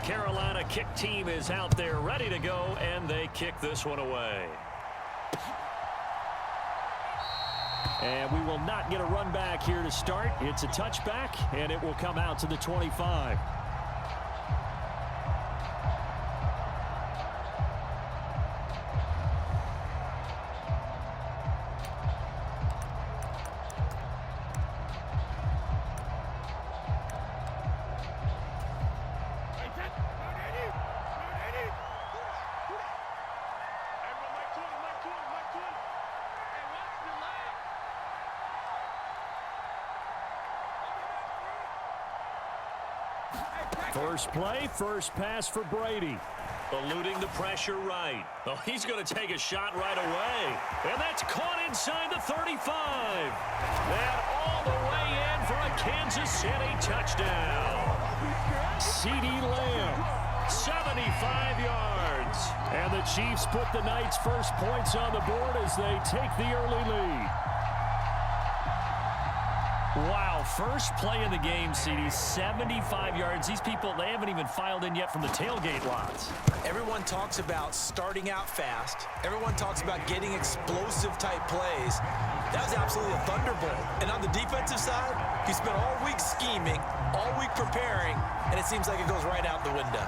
Carolina kick team is out there ready to go, and they kick this one away. And we will not get a run back here to start. It's a touchback, and it will come out to the 25. First play, first pass for Brady. Eluding the pressure right. Oh, he's going to take a shot right away. And that's caught inside the 35. And all the way in for a Kansas City touchdown. CeeDee Lamb, 75 yards. And the Chiefs put the Knights' first points on the board as they take the early lead. Wow, first play of the game, CeeDee, 75 yards. These people, they haven't even filed in yet from the tailgate lots. Everyone talks about starting out fast. Everyone talks about getting explosive-type plays. That was absolutely a thunderbolt. And on the defensive side, he spent all week scheming, all week preparing, and it seems like it goes right out the window.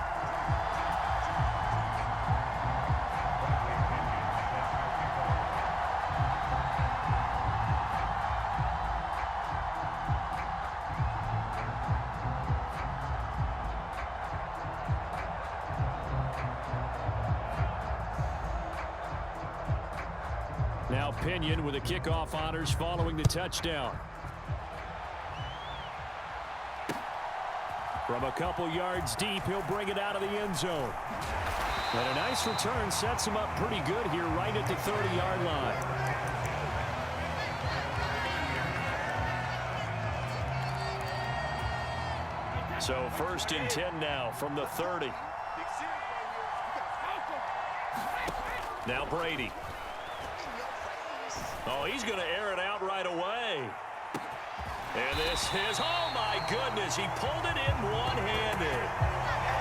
Now Pinion with the kickoff honors following the touchdown. From a couple yards deep, he'll bring it out of the end zone. And a nice return sets him up pretty good here right at the 30-yard line. So first and 10 now from the 30. Now Brady. Oh, he's going to air it out right away. And this is, oh my goodness, he pulled it in one-handed.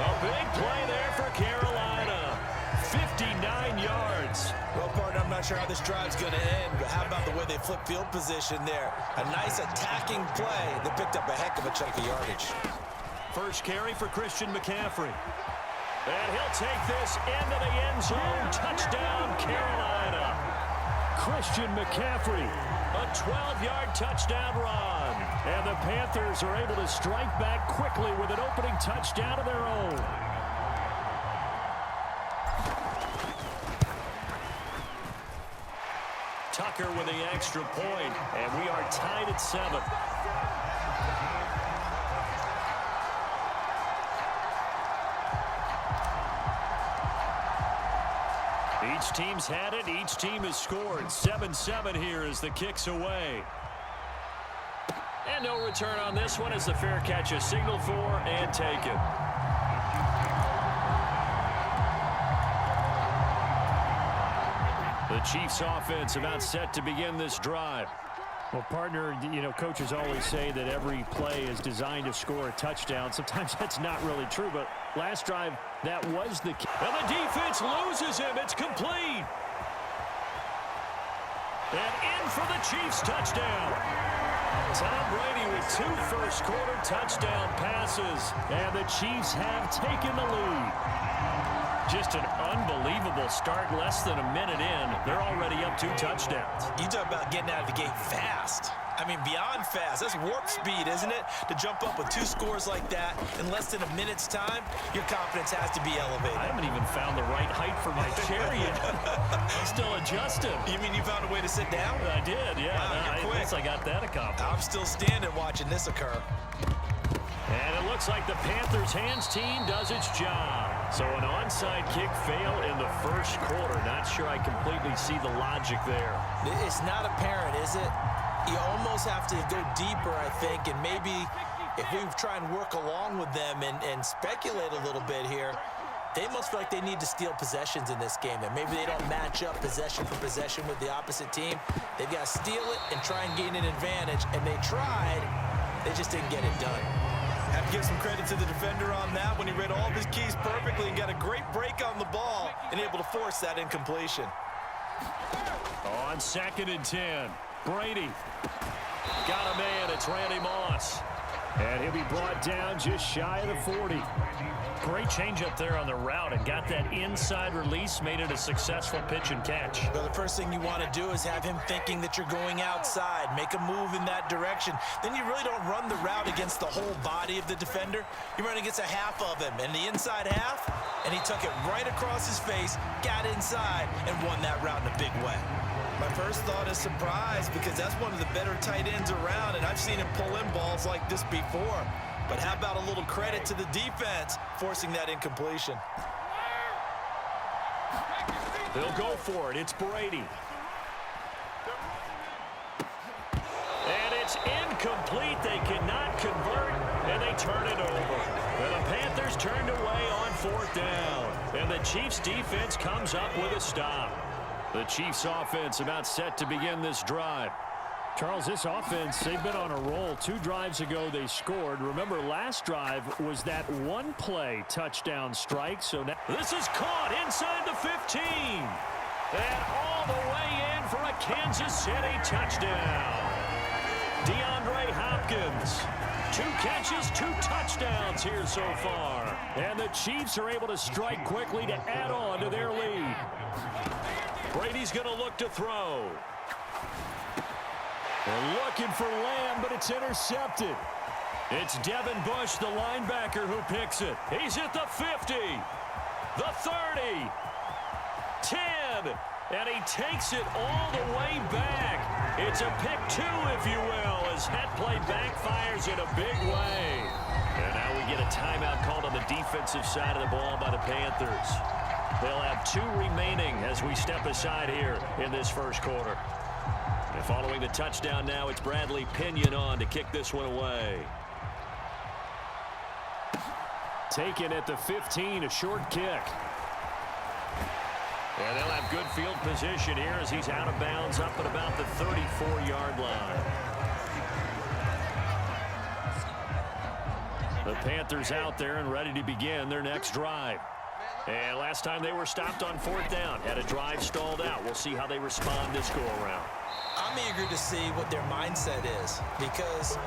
A big play there for Carolina. 59 yards. Well, partner, I'm not sure how this drive's going to end, but how about the way they flip field position there? A nice attacking play that picked up a heck of a chunk of yardage. First carry for Christian McCaffrey. And he'll take this into the end zone. Touchdown, Carolina. Christian McCaffrey, a 12-yard touchdown run. And the Panthers are able to strike back quickly with an opening touchdown of their own. Tucker with the extra point, and we are tied at 7. Each team's had it. Each team has scored. 7-7 here as the kick's away. And no return on this one as the fair catch is signaled for and taken. The Chiefs offense about set to begin this drive. Well, partner, you know, coaches always say that every play is designed to score a touchdown. Sometimes that's not really true, but last drive, that was the key. And the defense loses him. It's complete. And in for the Chiefs touchdown. Tom Brady with 2 first-quarter touchdown passes. And the Chiefs have taken the lead. Just an unbelievable start. Less than a minute in, they're already up 2 touchdowns. You talk about getting out of the gate fast. I mean, beyond fast. That's warp speed, isn't it? To jump up with 2 scores like that in less than a minute's time, your confidence has to be elevated. I haven't even found the right height for my chair yet. I'm still adjusting. You mean you found a way to sit down? I did, yeah. Wow, you're quick. I guess I got that accomplished. I'm still standing watching this occur. And it looks like the Panthers' hands team does its job. So an onside kick fail in the first quarter. Not sure I completely see the logic there. It's not apparent, is it? You almost have to go deeper, I think, and maybe if we try and work along with them and speculate a little bit here, they must feel like they need to steal possessions in this game, and maybe they don't match up possession for possession with the opposite team. They've got to steal it and try and gain an advantage, and they tried. They just didn't get it done. have to give some credit to the defender on that when he read all of his keys perfectly and got a great break on the ball and able to force that incompletion. On 2nd and 10, Brady. Got a man, it's Randy Moss. And he'll be brought down just shy of the 40. Great change up there on the route and got that inside release, made it a successful pitch and catch. Well, the first thing you want to do is have him thinking that you're going outside, make a move in that direction. Then you really don't run the route against the whole body of the defender. You run against a half of him, and the inside half, and he took it right across his face, got inside, and won that route in a big way. My first thought is surprise because that's one of the better tight ends around, and I've seen him pull in balls like this before. But how about a little credit to the defense forcing that incompletion? They'll go for it. It's Brady. And it's incomplete. They cannot convert, and they turn it over. And the Panthers turned away on 4th down. And the Chiefs' defense comes up with a stop. The Chiefs' offense about set to begin this drive. Charles, this offense, they've been on a roll. 2 drives ago, they scored. Remember, last drive was that one-play touchdown strike. So now this is caught inside the 15. And all the way in for a Kansas City touchdown. DeAndre Hopkins. 2 catches, 2 touchdowns here so far. And the Chiefs are able to strike quickly to add on to their lead. Brady's going to look to throw. They're looking for Lamb, but it's intercepted. It's Devin Bush, the linebacker, who picks it. He's at the 50, the 30, 10, and he takes it all the way back. It's a pick 2, if you will, as that play backfires in a big way. And now we get a timeout called on the defensive side of the ball by the Panthers. They'll have 2 remaining as we step aside here in this first quarter. And following the touchdown now, it's Bradley Pinion on to kick this one away. Taken at the 15, a short kick. And they'll have good field position here as he's out of bounds up at about the 34-yard line. The Panthers out there and ready to begin their next drive. And last time they were stopped on 4th down, had a drive stalled out. We'll see how they respond this go-around. I'm eager to see what their mindset is because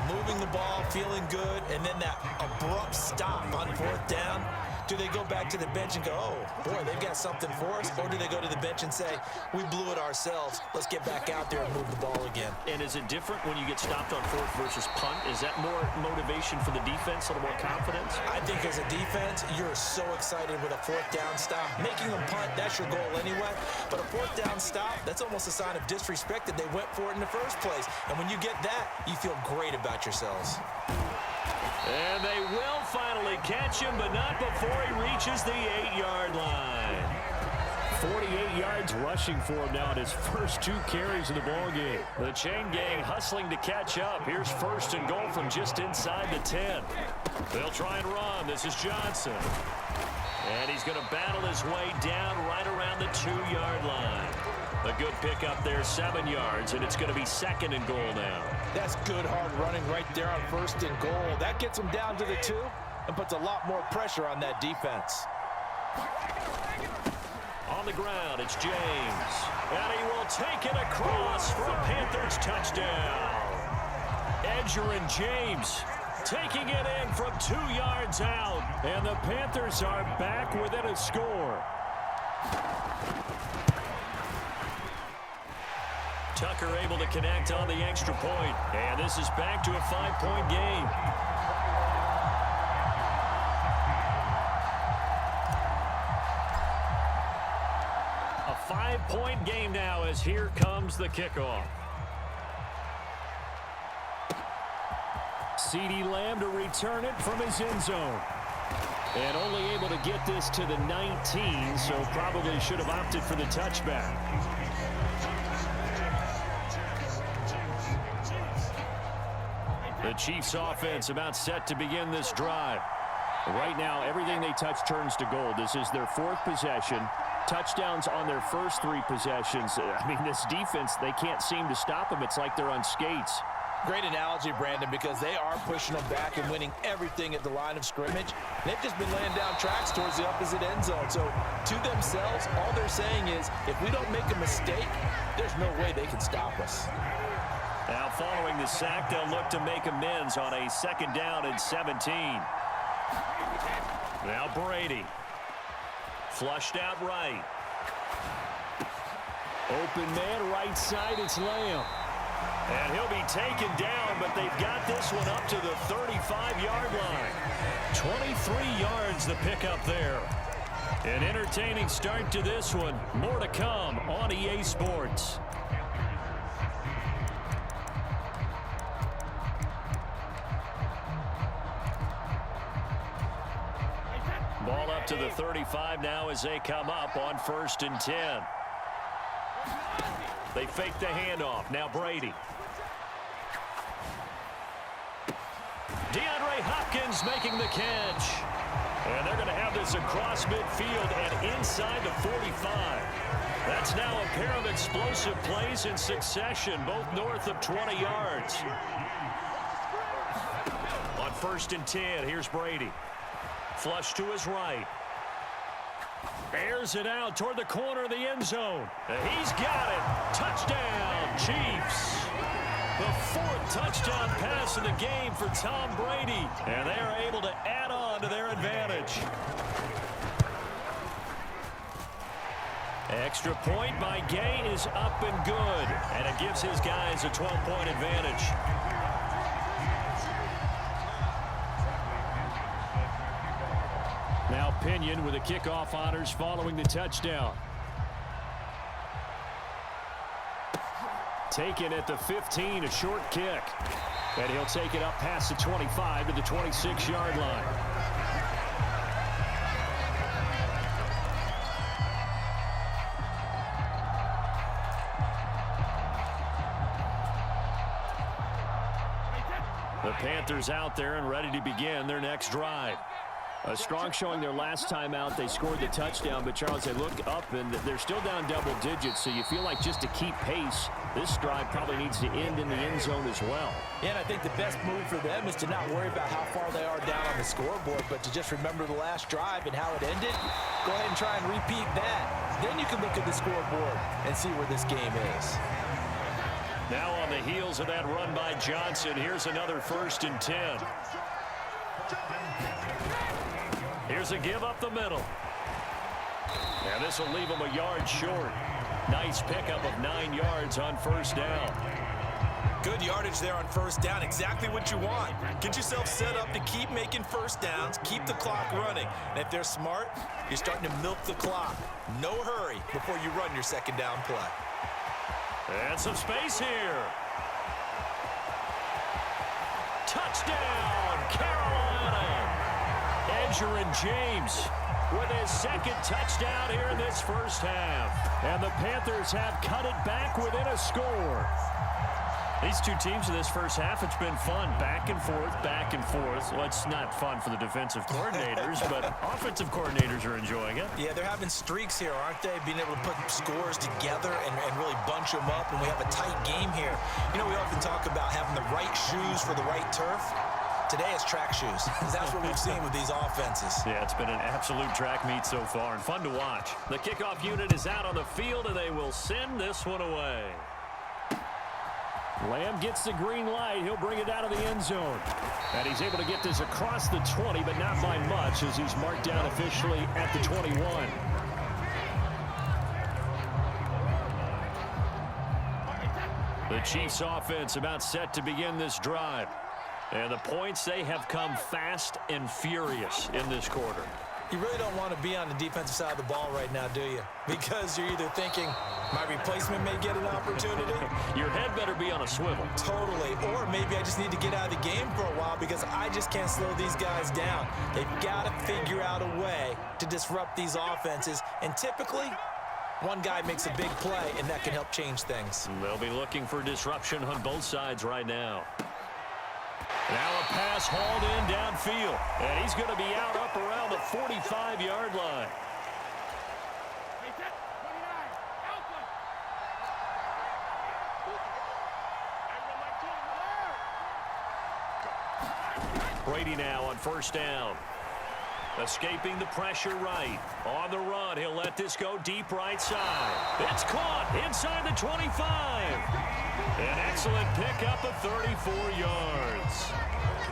moving the ball, feeling good, and then that abrupt stop on 4th down, do they go back to the bench and go, oh, boy, they've got something for us? Or do they go to the bench and say, we blew it ourselves. Let's get back out there and move the ball again. And is it different when you get stopped on 4th versus punt? Is that more motivation for the defense, a little more confidence? I think as a defense, you're so excited with a 4th down stop. Making them punt, that's your goal anyway. But a 4th down stop, that's almost a sign of disrespect that they went for it in the first place. And when you get that, you feel great about yourselves. And they will finally catch him, but not before he reaches the 8-yard line. 48 yards rushing for him now in his first 2 carries of the ball game. The chain gang hustling to catch up. Here's 1st and goal from just inside the 10. They'll try and run. This is Johnson. And he's going to battle his way down right around the 2-yard line. A good pickup there, 7 yards, and it's going to be 2nd and goal now. That's good hard running right there on 1st and goal. That gets him down to the 2 and puts a lot more pressure on that defense. On the ground, it's James. And he will take it across for a Panthers touchdown. Edgerrin James taking it in from 2 yards out. And the Panthers are back within a score. Tucker able to connect on the extra point. And this is back to a 5-point game. A 5-point game now as here comes the kickoff. CeeDee Lamb to return it from his end zone. And only able to get this to the 19, so probably should have opted for the touchback. The Chiefs offense about set to begin this drive. Right now, everything they touch turns to gold. This is their 4th possession. Touchdowns on their first 3 possessions. I mean, this defense, they can't seem to stop them. It's like they're on skates. Great analogy, Brandon, because they are pushing them back and winning everything at the line of scrimmage. They've just been laying down tracks towards the opposite end zone. So to themselves, all they're saying is, if we don't make a mistake, there's no way they can stop us. Now following the sack, they'll look to make amends on a 2nd down and 17. Now Brady. Flushed out right. Open man right side, it's Lamb. And he'll be taken down, but they've got this one up to the 35-yard line. 23 yards the pickup there. An entertaining start to this one. More to come on EA Sports. Ball up to the 35 now as they come up on 1st and 10. They fake the handoff. Now Brady. DeAndre Hopkins making the catch. And they're going to have this across midfield and inside the 45. That's now a pair of explosive plays in succession, both north of 20 yards. On 1st and 10, here's Brady. Flush to his right. Airs it out toward the corner of the end zone. He's got it. Touchdown, Chiefs. The 4th touchdown pass in the game for Tom Brady. And they are able to add on to their advantage. Extra point by Gay is up and good. And it gives his guys a 12-point advantage. Now Pinion with the kickoff honors following the touchdown. Taken at the 15, a short kick. And he'll take it up past the 25 to the 26-yard line. The Panthers out there and ready to begin their next drive. A strong showing their last time out. They scored the touchdown, but Charles, they look up and they're still down double digits, so you feel like just to keep pace, this drive probably needs to end in the end zone as well. Yeah, and I think the best move for them is to not worry about how far they are down on the scoreboard, but to just remember the last drive and how it ended. Go ahead and try and repeat that. Then you can look at the scoreboard and see where this game is. Now on the heels of that run by Johnson, here's another 1st and 10. Here's a give up the middle. And this will leave him a yard short. Nice pickup of 9 yards on 1st down. Good yardage there on 1st down. Exactly what you want. Get yourself set up to keep making 1st downs, keep the clock running. And if they're smart, you're starting to milk the clock. No hurry before you run your 2nd down play. And some space here. Touchdown, Carolina. Edger and James with his 2nd touchdown here in this 1st half. And the Panthers have cut it back within a score. These two teams in this 1st half, it's been fun. Back and forth, back and forth. Well, it's not fun for the defensive coordinators, but offensive coordinators are enjoying it. Yeah, they're having streaks here, aren't they? Being able to put scores together and really bunch them up, and we have a tight game here. You know, we often talk about having the right shoes for the right turf. Today is track shoes, because that's what we've seen with these offenses. Yeah, it's been an absolute track meet so far, and fun to watch. The kickoff unit is out on the field, and they will send this one away. Lamb gets the green light. He'll bring it out of the end zone. And he's able to get this across the 20, but not by much, as he's marked down officially at the 21. The Chiefs offense about set to begin this drive. And the points, they have come fast and furious in this quarter. You really don't want to be on the defensive side of the ball right now, do you? Because you're either thinking, my replacement may get an opportunity. Your head better be on a swivel. Totally. Or maybe I just need to get out of the game for a while because I just can't slow these guys down. They've got to figure out a way to disrupt these offenses. And typically, one guy makes a big play, and that can help change things. They'll be looking for disruption on both sides right now. Now a pass hauled in downfield. And he's going to be out up around the 45-yard line. Brady now on first down. Escaping the pressure right. On the run, he'll let this go deep right side. It's caught inside the 25. An excellent pickup of 34 yards.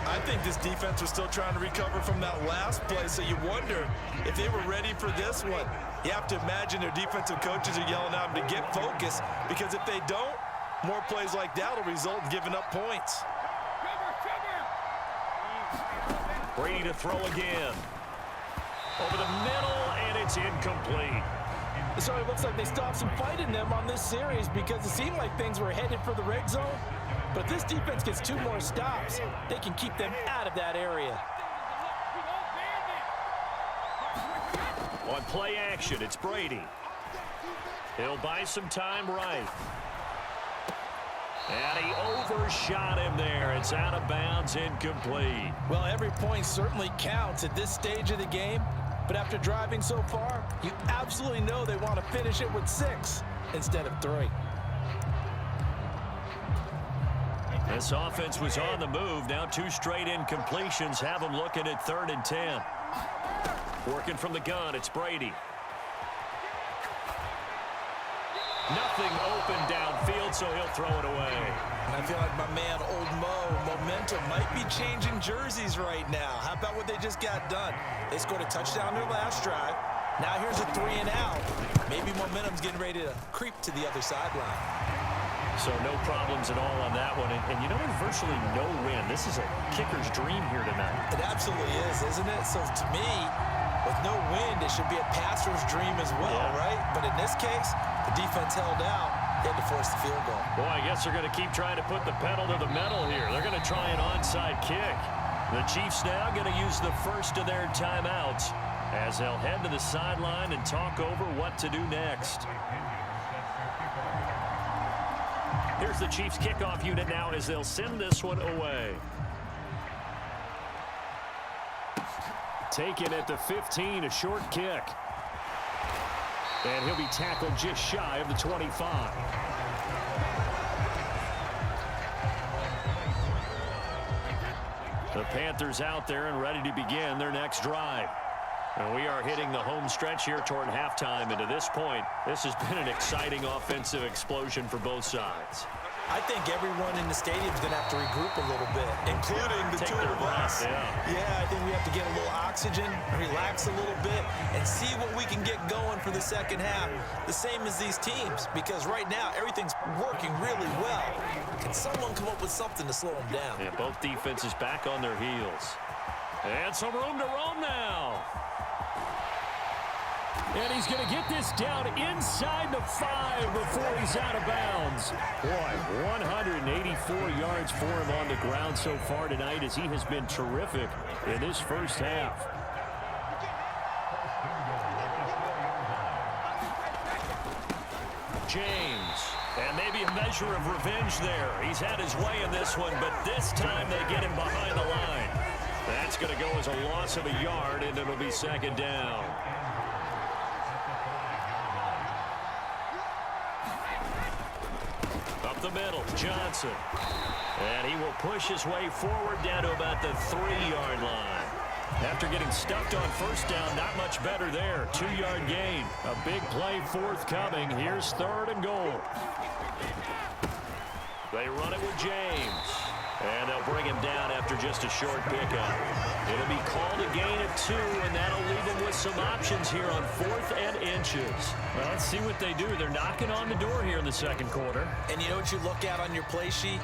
I think this defense was still trying to recover from that last play, so you wonder if they were ready for this one. You have to imagine their defensive coaches are yelling at them to get focused, because if they don't, more plays like that will result in giving up points. Brady to throw again. Over the middle, and it's incomplete. So it looks like they stopped some fight in them on this series, because it seemed like things were headed for the red zone. But if this defense gets 2 more stops, they can keep them out of that area. On play action, it's Brady. He'll buy some time right. And he overshot him there. It's out of bounds, incomplete. Well, every point certainly counts at this stage of the game. But after driving so far, you absolutely know they want to finish it with 6 instead of 3. This offense was on the move. Now 2 straight incompletions have them looking at 3rd and 10. Working from the gun, it's Brady. Nothing open downfield, so he'll throw it away. And I feel like my man, Old Mo, momentum might be changing jerseys right now. How about what they just got done? They scored a touchdown their last drive. Now here's a 3 and out. Maybe momentum's getting ready to creep to the other sideline. So no problems at all on that one. And you know, there's virtually no win. This is a kicker's dream here tonight. It absolutely is, isn't it? So to me, with no wind, it should be a passer's dream as well, right? But in this case, the defense held out. They had to force the field goal. Boy, I guess they're going to keep trying to put the pedal to the metal here. They're going to try an onside kick. The Chiefs now going to use the first of their timeouts as they'll head to the sideline and talk over what to do next. Here's the Chiefs kickoff unit now as they'll send this one away. Taken at the 15, a short kick. And he'll be tackled just shy of the 25. The Panthers out there and ready to begin their next drive. And we are hitting the home stretch here toward halftime. And to this point, this has been an exciting offensive explosion for both sides. I think everyone in the stadium is going to have to regroup a little bit, including the 2 of us. Yeah, I think we have to get a little oxygen, relax a little bit, and see what we can get going for the second half. The same as these teams, because right now everything's working really well. Can someone come up with something to slow them down? Yeah, both defenses back on their heels. And some room to roam now. And he's going to get this down inside the 5 before he's out of bounds. Boy, 184 yards for him on the ground so far tonight as he has been terrific in this first half. James. And maybe a measure of revenge there. He's had his way in this one, but this time they get him behind the line. That's going to go as a loss of a yard, and it'll be 2nd down. Up the middle, Johnson. And he will push his way forward down to about the 3-yard line. After getting stuffed on first down, not much better there. 2-yard gain. A big play forthcoming. Here's 3rd and goal. They run it with James. And they'll bring him down after just a short pickup. It'll be called a gain of 2, and that'll leave them with some options here on 4th and inches. Well, let's see what they do. They're knocking on the door here in the second quarter. And you know what you look at on your play sheet?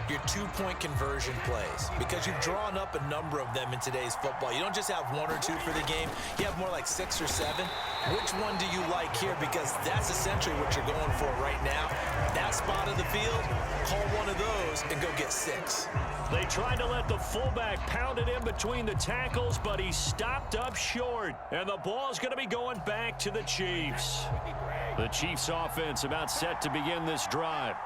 Your 2-point conversion plays, because you've drawn up a number of them in today's football. You don't just have 1 or 2 for the game. You have more like 6 or 7. Which one do you like here? Because that's essentially what you're going for right now. That spot of the field, call one of those and go get 6. They tried to let the fullback pound it in between the tackles, but he stopped up short. And the ball's going to be going back to the Chiefs. The Chiefs offense about set to begin this drive.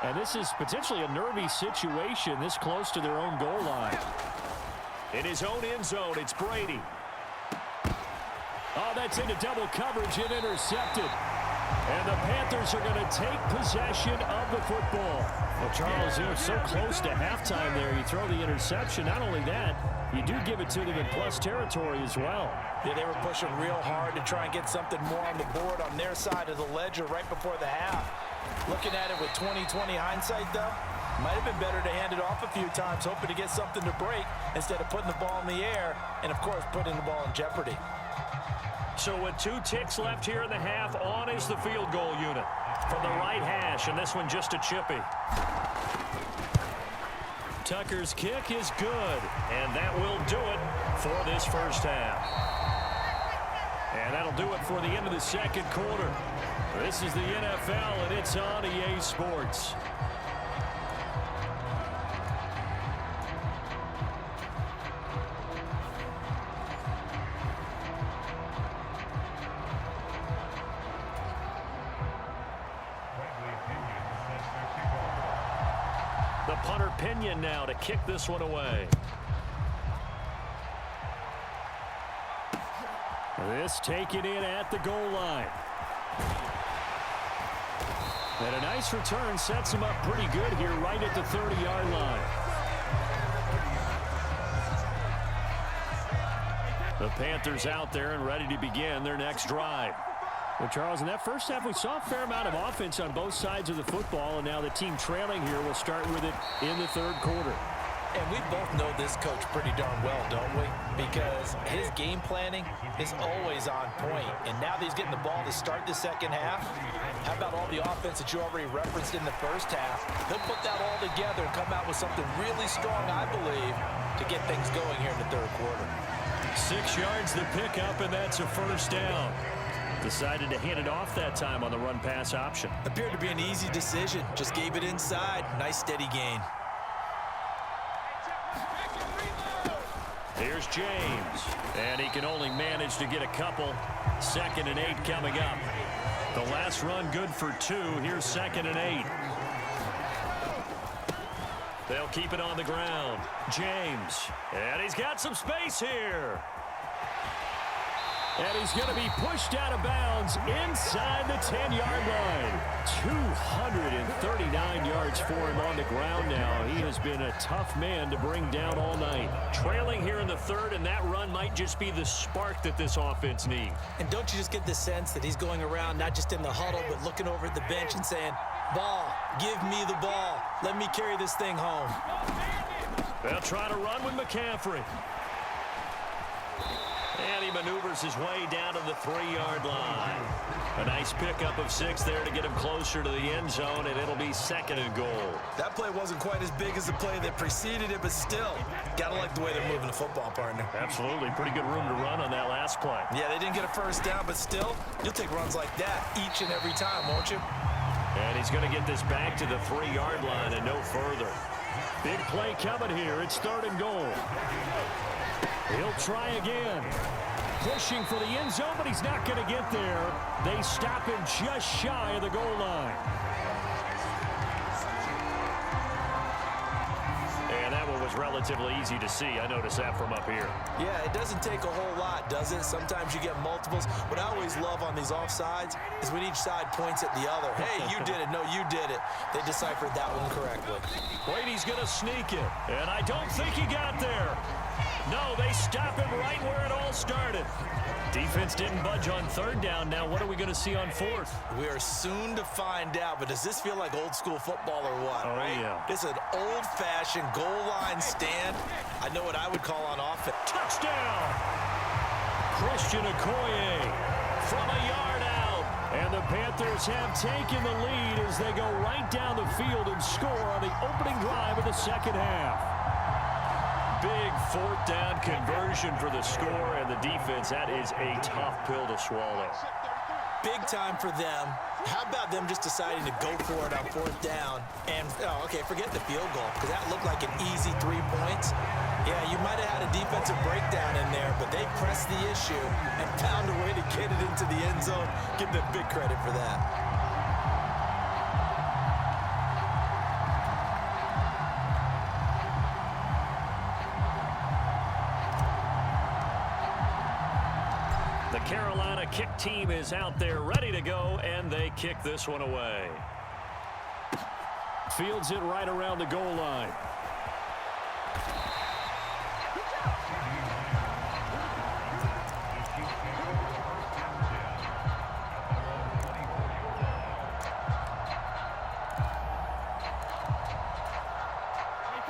And this is potentially a nervy situation this close to their own goal line. In his own end zone, it's Brady. Oh, that's into double coverage and intercepted. And the Panthers are going to take possession of the football. Well, Charles, you know, so close to halftime there. You throw the interception. Not only that, you do give it to them in plus territory as well. Yeah, they were pushing real hard to try and get something more on the board on their side of the ledger right before the half. Looking at it with 20/20 hindsight, though, might have been better to hand it off a few times, hoping to get something to break instead of putting the ball in the air and, of course, putting the ball in jeopardy. So with 2 ticks left here in the half, on is the field goal unit from the right hash, and this one just a chippy. Tucker's kick is good, and that will do it for this first half. And that'll do it for the end of the second quarter. This is the NFL, and it's on EA Sports. The punter Pinion now to kick this one away. This taken in at the goal line. And a nice return sets him up pretty good here right at the 30-yard line. The Panthers out there and ready to begin their next drive. Well, Charles, in that first half, we saw a fair amount of offense on both sides of the football, and now the team trailing here will start with it in the third quarter. And we both know this coach pretty darn well, don't we? Because his game planning is always on point. And now that he's getting the ball to start the second half, how about all the offense that you already referenced in the first half? He'll put that all together and come out with something really strong, I believe, to get things going here in the third quarter. 6 yards the pickup, and that's a first down. Decided to hand it off that time on the run-pass option. Appeared to be an easy decision. Just gave it inside. Nice steady gain. Here's James, and he can only manage to get a couple. 2nd and 8 coming up. The last run good for 2. Here's 2nd and 8. They'll keep it on the ground. James, and he's got some space here. And he's going to be pushed out of bounds inside the 10-yard line. 239 yards for him on the ground now. He has been a tough man to bring down all night. Trailing here in the third, and that run might just be the spark that this offense needs. And don't you just get the sense that he's going around not just in the huddle, but looking over at the bench and saying, ball, give me the ball. Let me carry this thing home. They'll try to run with McCaffrey. And he maneuvers his way down to the 3-yard line. A nice pickup of 6 there to get him closer to the end zone, and it'll be 2nd and goal. That play wasn't quite as big as the play that preceded it, but still, gotta like the way they're moving the football, partner. Absolutely. Pretty good room to run on that last play. Yeah, they didn't get a first down, but still, you'll take runs like that each and every time, won't you? And he's going to get this back to the 3-yard line and no further. Big play coming here. It's 3rd and goal. He'll try again. Pushing for the end zone, but he's not going to get there. They stop him just shy of the goal line. And that one was relatively easy to see. I noticed that from up here. Yeah, it doesn't take a whole lot, does it? Sometimes you get multiples. What I always love on these offsides is when each side points at the other. Hey, you did it. No, you did it. They deciphered that one correctly. Brady's going to sneak it, and I don't think he got there. No, they stop him right where it all started. Defense didn't budge on 3rd down. Now what are we going to see on 4th? We are soon to find out, but does this feel like old school football or what? Oh, right? Yeah. It's an old-fashioned goal line stand. I know what I would call on offense. Touchdown! Christian Okoye from a yard out. And the Panthers have taken the lead as they go right down the field and score on the opening drive of the second half. Big 4th down conversion for the score, and the defense, that is a tough pill to swallow. Big time for them. How about them just deciding to go for it on 4th down? And, oh, okay, forget the field goal, because that looked like an easy 3 points. Yeah, you might have had a defensive breakdown in there, but they pressed the issue and found a way to get it into the end zone. Give them big credit for that. The Carolina kick team is out there ready to go, and they kick this one away. Fields it right around the goal line.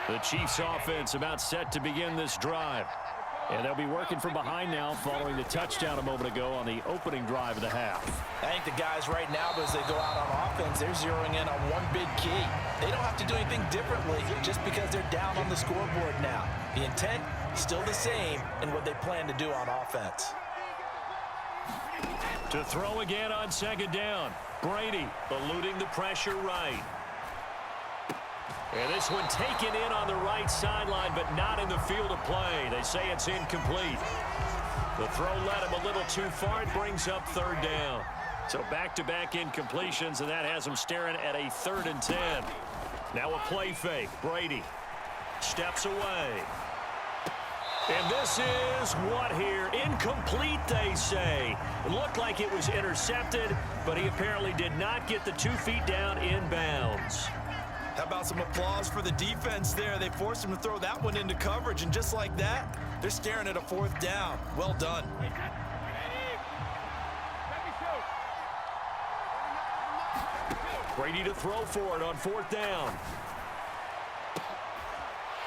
The Chiefs offense about set to begin this drive. And they'll be working from behind now following the touchdown a moment ago on the opening drive of the half. I think the guys right now, as they go out on offense, they're zeroing in on one big key. They don't have to do anything differently just because they're down on the scoreboard now. The intent, still the same in what they plan to do on offense. To throw again on second down. Brady eluding the pressure right. And this one taken in on the right sideline, but not in the field of play. They say it's incomplete. The throw led him a little too far. It brings up third down. So back-to-back incompletions, and that has him staring at a 3rd and 10. Now a play fake. Brady steps away. And this is what here? Incomplete, they say. It looked like it was intercepted, but he apparently did not get the 2 feet down in bounds. How about some applause for the defense there? They forced him to throw that one into coverage, and just like that, they're staring at a 4th down. Well done. Brady to throw for it on 4th down.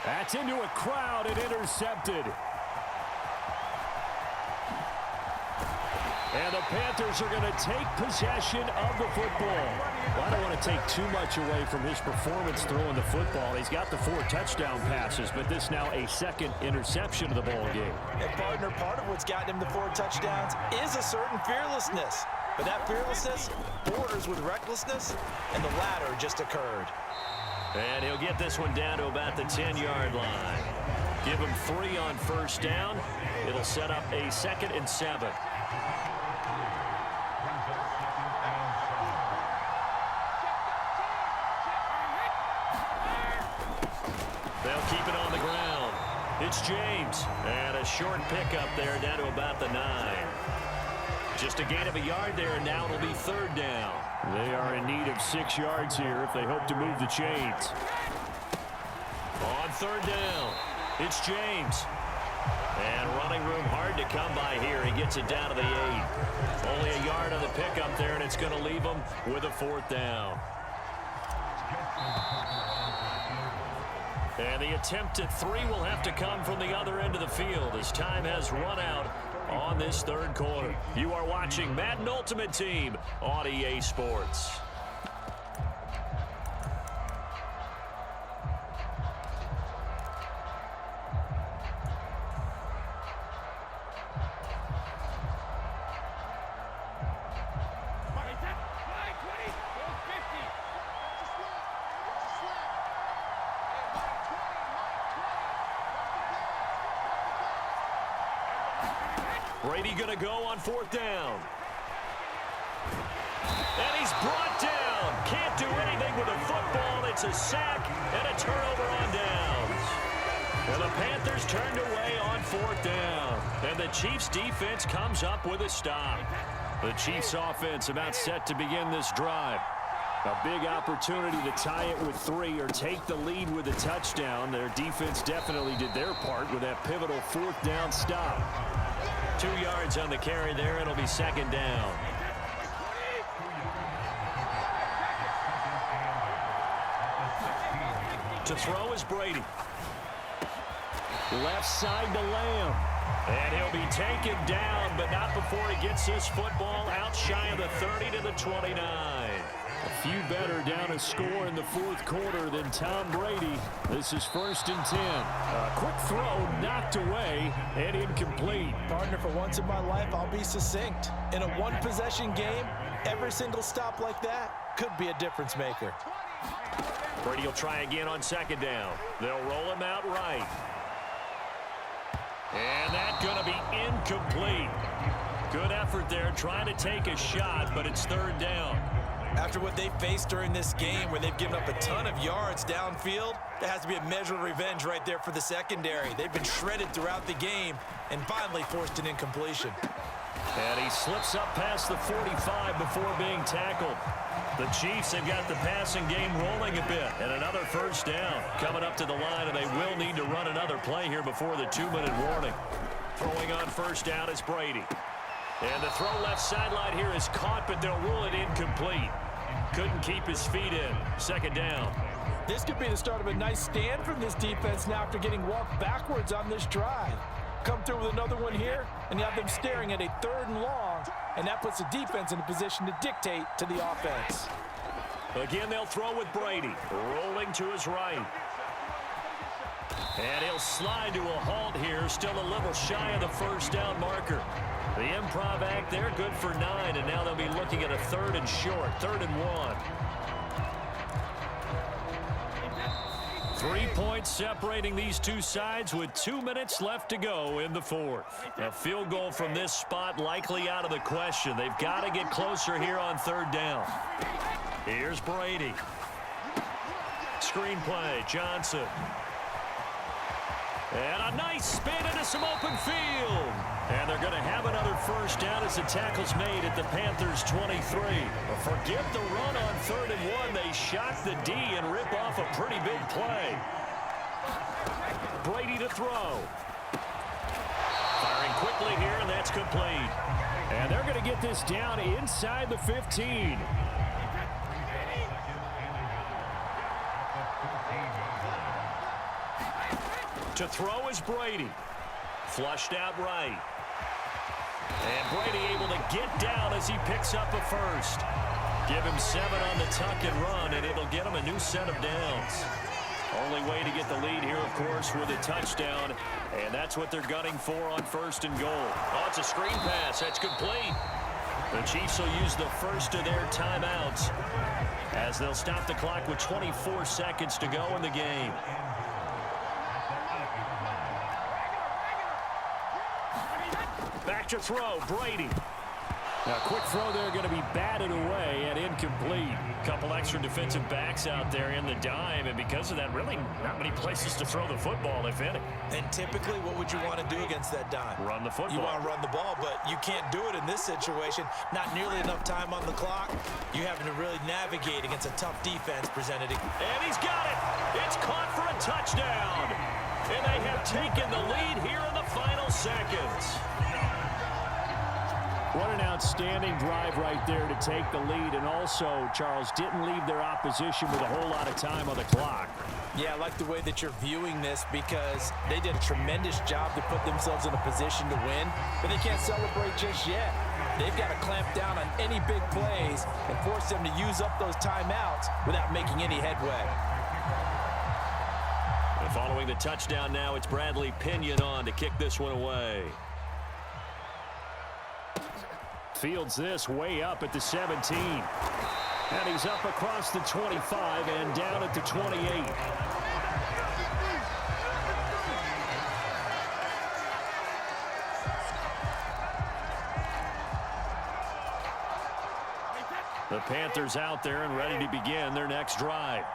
That's into a crowd and intercepted. And the Panthers are going to take possession of the football. Well, I don't want to take too much away from his performance throwing the football. He's got the 4 touchdown passes, but this now a 2nd interception of the ball game. And partner, part of what's gotten him the 4 touchdowns is a certain fearlessness. But that fearlessness borders with recklessness, and the latter just occurred. And he'll get this one down to about the 10-yard line. Give him 3 on 1st down. It'll set up a 2nd and 7. They'll keep it on the ground. It's James. And a short pickup there down to about the 9. Just a gain of a yard there, and now it'll be 3rd down. They are in need of 6 yards here if they hope to move the chains. On 3rd down, it's James. And running room hard to come by here. He gets it down to the 8. Only a yard on the pickup there, and it's going to leave him with a 4th down. And the attempt at 3 will have to come from the other end of the field as time has run out on this 3rd quarter. You are watching Madden Ultimate Team on EA Sports. Brady going to go on 4th down. And he's brought down. Can't do anything with a football. It's a sack and a turnover on downs. And the Panthers turned away on 4th down. And the Chiefs defense comes up with a stop. The Chiefs offense about set to begin this drive. A big opportunity to tie it with 3 or take the lead with a touchdown. Their defense definitely did their part with that pivotal 4th down stop. 2 yards on the carry there. It'll be 2nd down. To throw is Brady. Left side to Lamb. And he'll be taken down, but not before he gets this football out shy of the 30 to the 29. A few better down a score in the 4th quarter than Tom Brady. This is 1st and 10. A quick throw knocked away and incomplete. Partner, for once in my life, I'll be succinct. In a 1-possession game, every single stop like that could be a difference maker. Brady will try again on 2nd down. They'll roll him out right. And that's going to be incomplete. Good effort there trying to take a shot, but it's 3rd down. After what they faced during this game where they've given up a ton of yards downfield, there has to be a measure of revenge right there for the secondary. They've been shredded throughout the game and finally forced an incompletion. And he slips up past the 45 before being tackled. The Chiefs have got the passing game rolling a bit. And another first down coming up to the line, and they will need to run another play here before the 2-minute warning. Throwing on first down is Brady. And the throw left sideline here is caught, but they'll rule it incomplete. Couldn't keep his feet in. Second down. This could be the start of a nice stand from this defense now after getting walked backwards on this drive. Come through with another one here, and you have them staring at a 3rd and long, and that puts the defense in a position to dictate to the offense. Again, they'll throw with Brady, rolling to his right. And he'll slide to a halt here, still a little shy of the first down marker. The improv act there, good for 9, and now they'll be looking at a 3rd and short, 3rd and 1. 3 points separating these two sides with 2 minutes left to go in the 4th. A field goal from this spot likely out of the question. They've got to get closer here on 3rd down. Here's Brady. Screen play, Johnson. And a nice spin into some open field. And they're going to have another first down as the tackle's made at the Panthers' 23. Forget the run on 3rd and 1. They shock the D and rip off a pretty big play. Brady to throw. Firing quickly here, and that's complete. And they're going to get this down inside the 15. To throw is Brady. Flushed out right. And Brady able to get down as he picks up a first. Give him 7 on the tuck and run, and it'll get him a new set of downs. Only way to get the lead here, of course, with a touchdown, and that's what they're gunning for on 1st and goal. Oh, it's a screen pass. That's complete. The Chiefs will use the first of their timeouts as they'll stop the clock with 24 seconds to go in the game. Back to throw, Brady. Now, quick throw there going to be batted away and incomplete. Couple extra defensive backs out there in the dime, and because of that, really not many places to throw the football, if any. And typically, what would you want to do against that dime? Run the football. You want to run the ball, but you can't do it in this situation. Not nearly enough time on the clock. You're having to really navigate against a tough defense presented. And he's got it. It's caught for a touchdown. And they have taken the lead here in the final seconds. What an outstanding drive right there to take the lead. And also, Charles, didn't leave their opposition with a whole lot of time on the clock. Yeah, I like the way that you're viewing this because they did a tremendous job to put themselves in a position to win, but they can't celebrate just yet. They've got to clamp down on any big plays and force them to use up those timeouts without making any headway. And following the touchdown now, it's Bradley Pinion on to kick this one away. Fields this way up at the 17. And he's up across the 25 and down at the 28. The Panthers out there and ready to begin their next drive.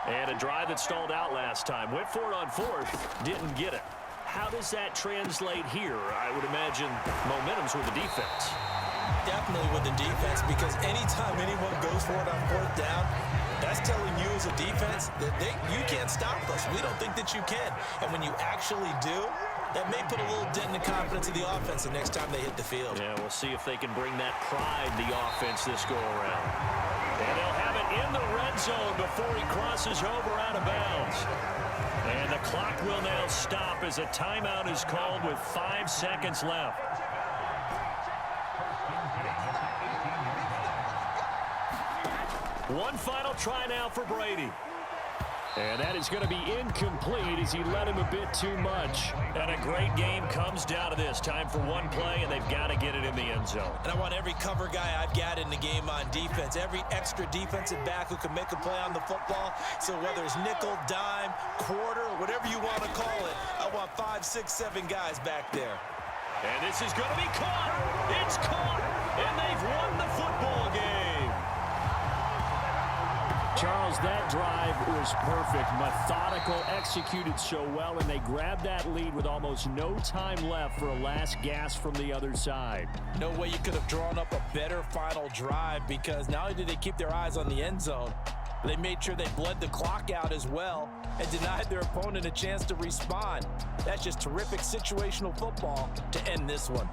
And a drive that stalled out last time. Went for it on 4th, didn't get it. How does that translate here? I would imagine momentum's with the defense. Definitely with the defense, because anytime anyone goes for it on 4th down, that's telling you as a defense that you can't stop us. We don't think that you can. And when you actually do, that may put a little dent in the confidence of the offense the next time they hit the field. Yeah, we'll see if they can bring that pride the offense this go-around. And they'll have it in the red zone before he crosses over out of bounds. And the clock will now stop as a timeout is called with 5 seconds left. One final try now for Brady. And that is going to be incomplete as he led him a bit too much. And a great game comes down to this. Time for one play, and they've got to get it in the end zone. And I want every cover guy I've got in the game on defense, every extra defensive back who can make a play on the football. So whether it's nickel, dime, quarter, whatever you want to call it, I want 5, 6, 7 guys back there. And this is going to be caught. It's caught, and they've won the football game. Charles, that drive was perfect. Methodical, executed so well, and they grabbed that lead with almost no time left for a last gasp from the other side. No way you could have drawn up a better final drive, because not only did they keep their eyes on the end zone, but they made sure they bled the clock out as well and denied their opponent a chance to respond. That's just terrific situational football to end this one.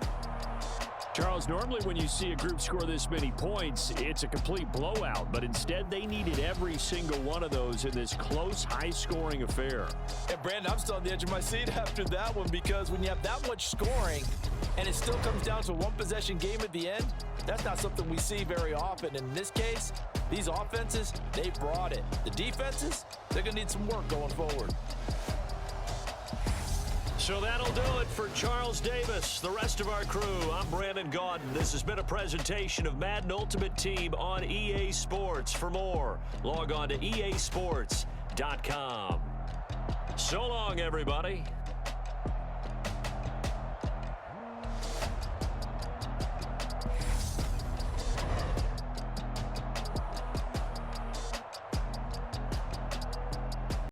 Charles, normally when you see a group score this many points, it's a complete blowout, but instead they needed every single one of those in this close, high-scoring affair. And Brandon, I'm still on the edge of my seat after that one, because when you have that much scoring and it still comes down to a one-possession game at the end, that's not something we see very often. In this case, these offenses, they brought it. The defenses, they're going to need some work going forward. So that'll do it for Charles Davis, the rest of our crew. I'm Brandon Gaudin. This has been a presentation of Madden Ultimate Team on EA Sports. For more, log on to easports.com. So long, everybody.